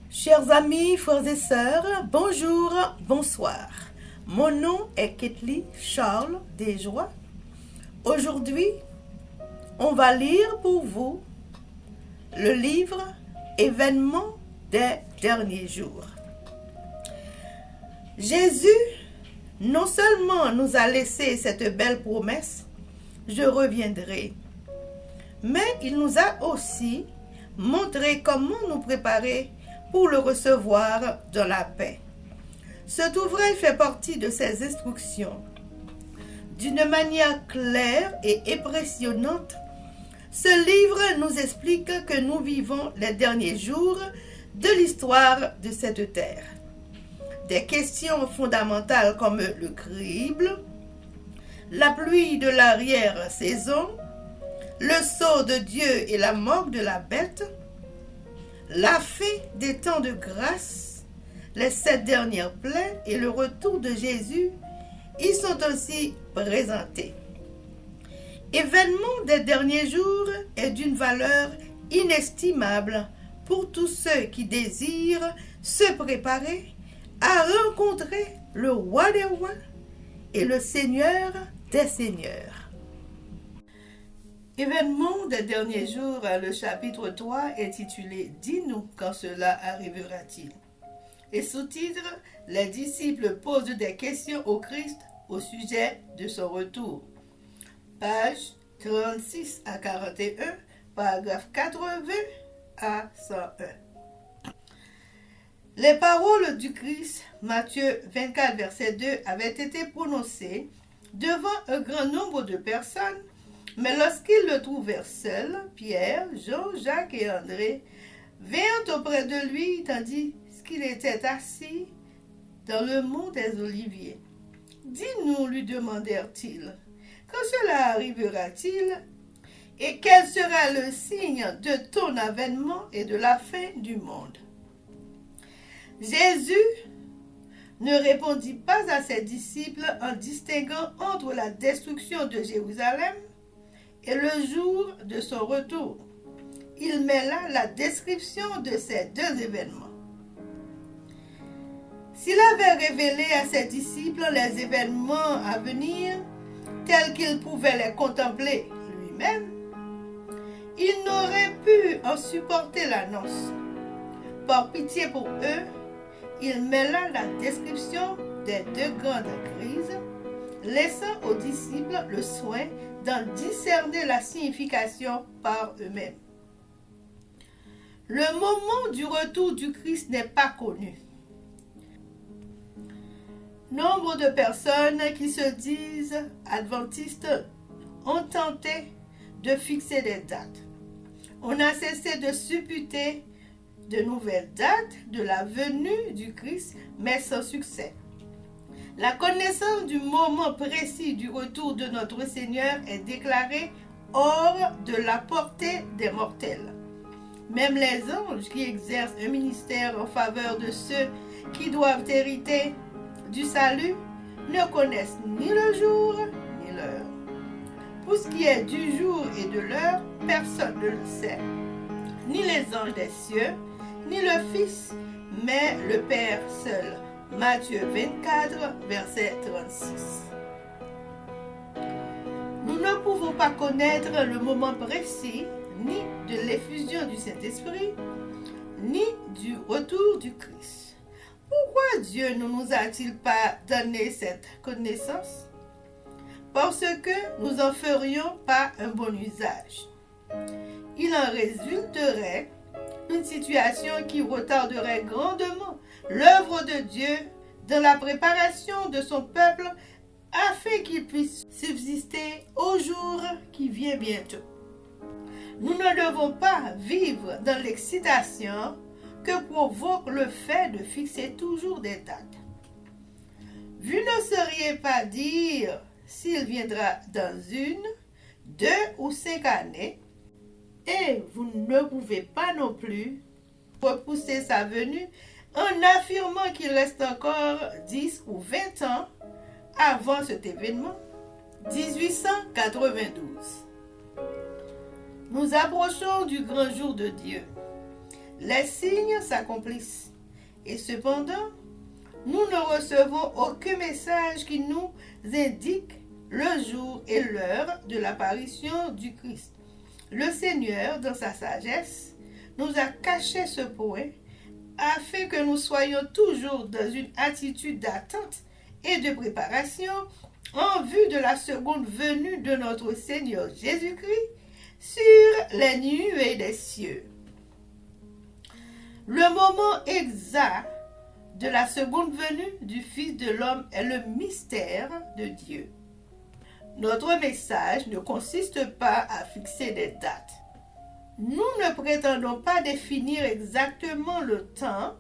Chers amis, frères et sœurs, bonjour, bonsoir. Mon nom est Ketli Charles Desjoie. Aujourd'hui, on va lire pour vous le livre Événements des derniers jours. Jésus non seulement nous a laissé cette belle promesse, je reviendrai, mais il nous a aussi montré comment nous préparer pour le recevoir dans la paix. Cet ouvrage fait partie de ces instructions. D'une manière claire et impressionnante, ce livre nous explique que nous vivons les derniers jours de l'histoire de cette terre. Des questions fondamentales comme le crible, la pluie de l'arrière-saison, le sceau de Dieu et la mort de la bête, la fin des temps de grâce, les 7 dernières plaies et le retour de Jésus y sont aussi présentés. Événement des derniers jours est d'une valeur inestimable pour tous ceux qui désirent se préparer à rencontrer le roi des rois et le seigneur des seigneurs. Événements des derniers jours, le chapitre 3 intitulé « Dis-nous quand cela arrivera-t-il » et sous-titre « Les disciples posent des questions au Christ au sujet de son retour ». Pages 36 à 41, paragraphe 80 à 101. Les paroles du Christ, Matthieu 24, verset 2, avaient été prononcées devant un grand nombre de personnes, mais lorsqu'ils le trouvèrent seul, Pierre, Jean, Jacques et André vinrent auprès de lui tandis qu'il était assis dans le mont des Oliviers. « Dis-nous, lui demandèrent-ils, quand cela arrivera-t-il et quel sera le signe de ton avènement et de la fin du monde ?» Jésus ne répondit pas à ses disciples en distinguant entre la destruction de Jérusalem et le jour de son retour. Il mêla la description de ces deux événements. S'il avait révélé à ses disciples les événements à venir, tels qu'il pouvait les contempler lui-même, il n'aurait pu en supporter l'annonce. Par pitié pour eux, il mêla la description des deux grandes crises, laissant aux disciples le soin d'en discerner la signification par eux-mêmes. Le moment du retour du Christ n'est pas connu. Nombre de personnes qui se disent adventistes ont tenté de fixer des dates. On n'a cessé de supputer de nouvelles dates de la venue du Christ, mais sans succès. La connaissance du moment précis du retour de notre Seigneur est déclarée hors de la portée des mortels. Même les anges qui exercent un ministère en faveur de ceux qui doivent hériter du salut ne connaissent ni le jour ni l'heure. Pour ce qui est du jour et de l'heure, personne ne le sait, ni les anges des cieux, ni le Fils, mais le Père seul. Matthieu 24, verset 36. Nous ne pouvons pas connaître le moment précis, ni de l'effusion du Saint-Esprit, ni du retour du Christ. Pourquoi Dieu ne nous a-t-il pas donné cette connaissance? Parce que nous en ferions pas un bon usage. Il en résulterait une situation qui retarderait grandement l'œuvre de Dieu dans la préparation de son peuple afin qu'il puisse subsister au jour qui vient bientôt. Nous ne devons pas vivre dans l'excitation que provoque le fait de fixer toujours des dates. Vous ne sauriez pas dire s'il viendra dans 1, 2 ou 5 années, et vous ne pouvez pas non plus repousser sa venue en affirmant qu'il reste encore 10 ou 20 ans avant cet événement. 1892. Nous approchons du grand jour de Dieu. les signes s'accomplissent. Et cependant, nous ne recevons aucun message qui nous indique le jour et l'heure de l'apparition du Christ. Le Seigneur, dans sa sagesse, nous a caché ce point afin que nous soyons toujours dans une attitude d'attente et de préparation en vue de la seconde venue de notre Seigneur Jésus-Christ sur les nuées des cieux. Le moment exact de la seconde venue du Fils de l'homme est le mystère de Dieu. Notre message ne consiste pas à fixer des dates. Nous ne prétendons pas définir exactement le temps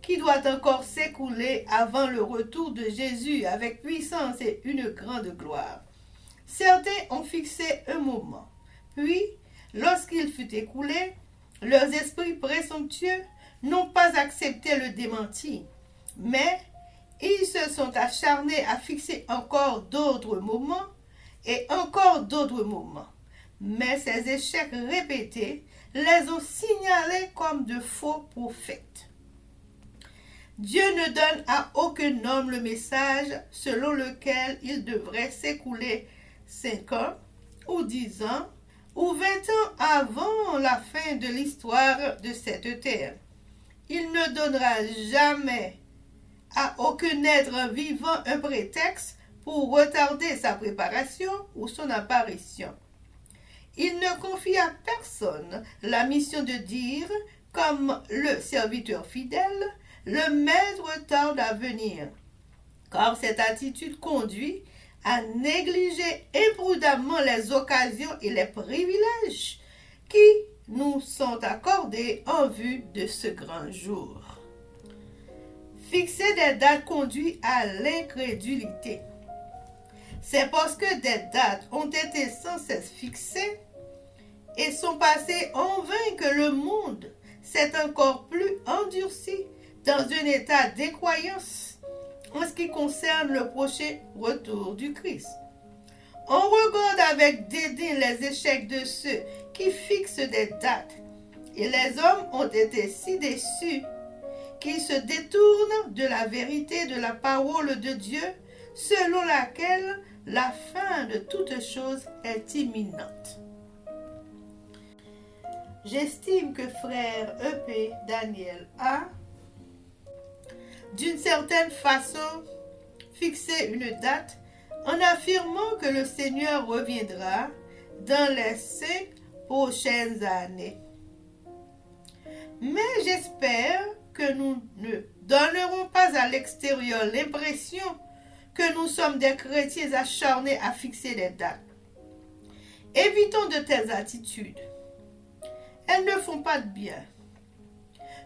qui doit encore s'écouler avant le retour de Jésus avec puissance et une grande gloire. Certains ont fixé un moment, puis, lorsqu'il fut écoulé, leurs esprits présomptueux n'ont pas accepté le démenti, mais ils se sont acharnés à fixer encore d'autres moments et encore d'autres moments. Mais ces échecs répétés les ont signalés comme de faux prophètes. Dieu ne donne à aucun homme le message selon lequel il devrait s'écouler 5 ans ou 10 ans ou 20 ans avant la fin de l'histoire de cette terre. Il ne donnera jamais à aucun être vivant un prétexte pour retarder sa préparation ou son apparition. Il ne confie à personne la mission de dire, comme le serviteur fidèle, le maître tarde à venir, car cette attitude conduit à négliger imprudemment les occasions et les privilèges qui nous sont accordés en vue de ce grand jour. Fixer des dates conduit à l'incrédulité. C'est parce que des dates ont été sans cesse fixées et sont passées en vain que le monde s'est encore plus endurci dans un état d'incroyance en ce qui concerne le prochain retour du Christ. On regarde avec dédain les échecs de ceux qui fixent des dates, et les hommes ont été si déçus qu'ils se détournent de la vérité de la parole de Dieu, selon laquelle la fin de toute chose est imminente. J'estime que frère E.P. Daniel a, d'une certaine façon, fixé une date en affirmant que le Seigneur reviendra dans les 5 prochaines années. Mais j'espère que nous ne donnerons pas à l'extérieur l'impression que nous sommes des chrétiens acharnés à fixer des dates. Évitons de telles attitudes. Elles ne font pas de bien.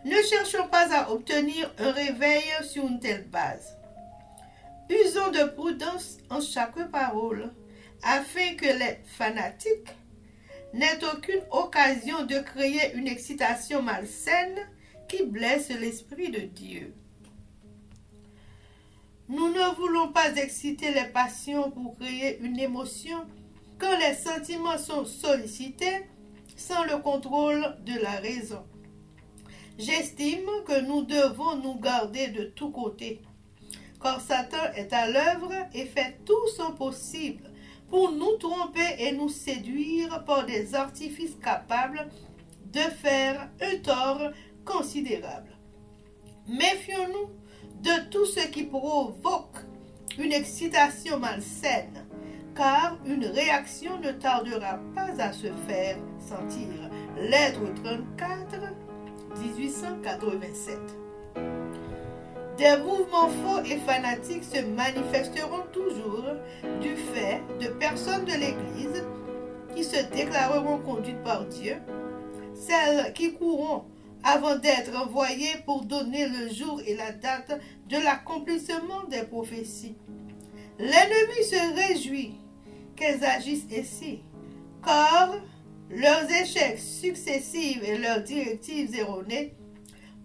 Ne cherchons pas à obtenir un réveil sur une telle base. Usons de prudence en chaque parole, afin que les fanatiques n'aient aucune occasion de créer une excitation malsaine qui blesse l'Esprit de Dieu. Nous ne voulons pas exciter les passions pour créer une émotion quand les sentiments sont sollicités sans le contrôle de la raison. J'estime que nous devons nous garder de tous côtés, car Satan est à l'œuvre et fait tout son possible pour nous tromper et nous séduire par des artifices capables de faire un tort considérable. Méfions-nous de tout ce qui provoque une excitation malsaine, car une réaction ne tardera pas à se faire sentir. Lettre 34, 1887. Des mouvements faux et fanatiques se manifesteront toujours du fait de personnes de l'Église qui se déclareront conduites par Dieu, celles qui courront avant d'être envoyées pour donner le jour et la date de l'accomplissement des prophéties. L'ennemi se réjouit qu'elles agissent ainsi, car leurs échecs successifs et leurs directives erronées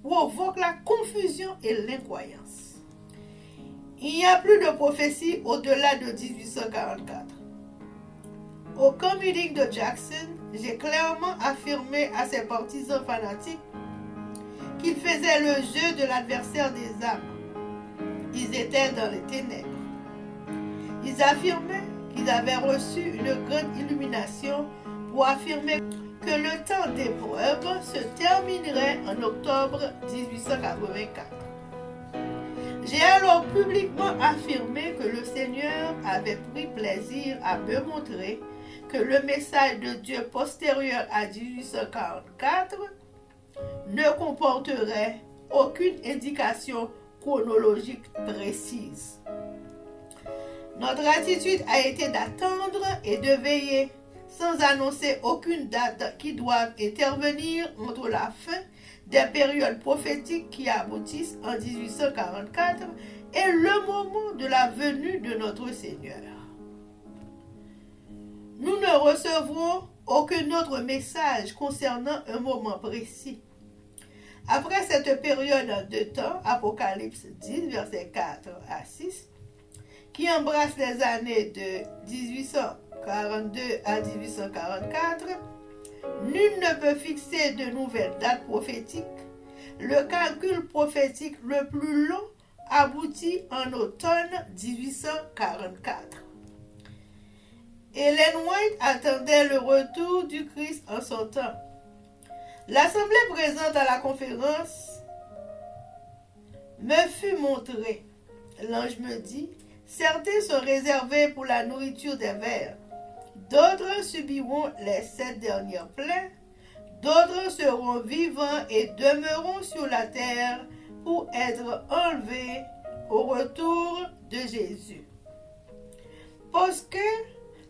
provoquent la confusion et l'incroyance. Il n'y a plus de prophétie au-delà de 1844. Au camp meeting de Jackson, j'ai clairement affirmé à ses partisans fanatiques qu'ils faisaient le jeu de l'adversaire des âmes. Ils étaient dans les ténèbres. Ils affirmaient qu'ils avaient reçu une grande illumination pour affirmer que le temps d'épreuve se terminerait en octobre 1884. J'ai alors publiquement affirmé que le Seigneur avait pris plaisir à me montrer que le message de Dieu postérieur à 1844 ne comporterait aucune indication chronologique précise. Notre attitude a été d'attendre et de veiller, sans annoncer aucune date qui doive intervenir entre la fin des périodes prophétiques qui aboutissent en 1844 et le moment de la venue de notre Seigneur. Nous ne recevrons aucun autre message concernant un moment précis. Après cette période de temps, Apocalypse 10, versets 4 à 6, qui embrasse les années de 1842 à 1844, nul ne peut fixer de nouvelles dates prophétiques. Le calcul prophétique le plus long aboutit en automne 1844. Ellen White attendait le retour du Christ en son temps. L'assemblée présente à la conférence me fut montrée. L'ange me dit, certains sont réservés pour la nourriture des vers, d'autres subiront les 7 dernières plaies, d'autres seront vivants et demeureront sur la terre pour être enlevés au retour de Jésus. Parce que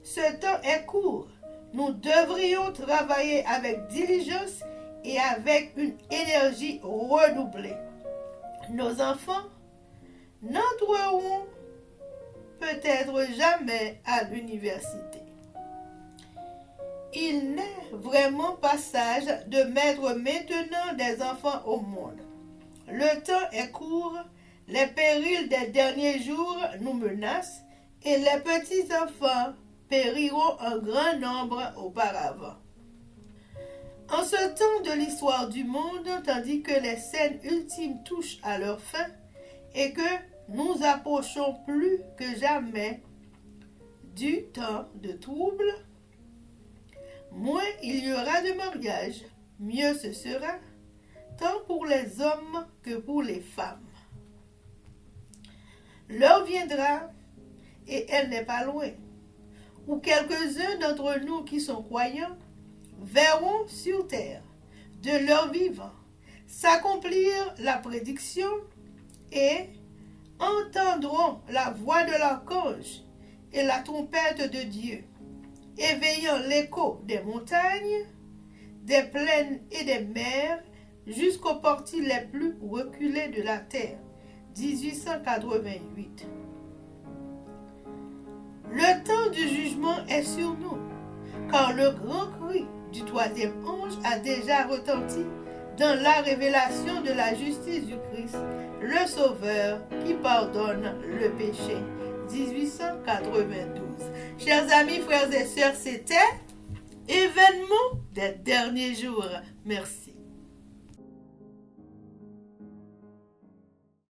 ce temps est court, nous devrions travailler avec diligence et avec une énergie redoublée. Nos enfants n'entreront peut-être jamais à l'université. Il n'est vraiment pas sage de mettre maintenant des enfants au monde. Le temps est court, les périls des derniers jours nous menacent et les petits-enfants périront en grand nombre auparavant. En ce temps de l'histoire du monde, tandis que les scènes ultimes touchent à leur fin et que nous approchons plus que jamais du temps de trouble, moins il y aura de mariages, mieux ce sera, tant pour les hommes que pour les femmes. L'heure viendra, et elle n'est pas loin, où quelques-uns d'entre nous qui sont croyants verront sur terre, de leur vivant, s'accomplir la prédiction et entendront la voix de l'archange et la trompette de Dieu, éveillant l'écho des montagnes, des plaines et des mers jusqu'aux parties les plus reculées de la terre. 1888. Le temps du jugement est sur nous, car le grand cri du troisième ange a déjà retenti dans la révélation de la justice du Christ, le Sauveur qui pardonne le péché. 1892. Chers amis, frères et sœurs, c'était Événement des derniers jours. Merci.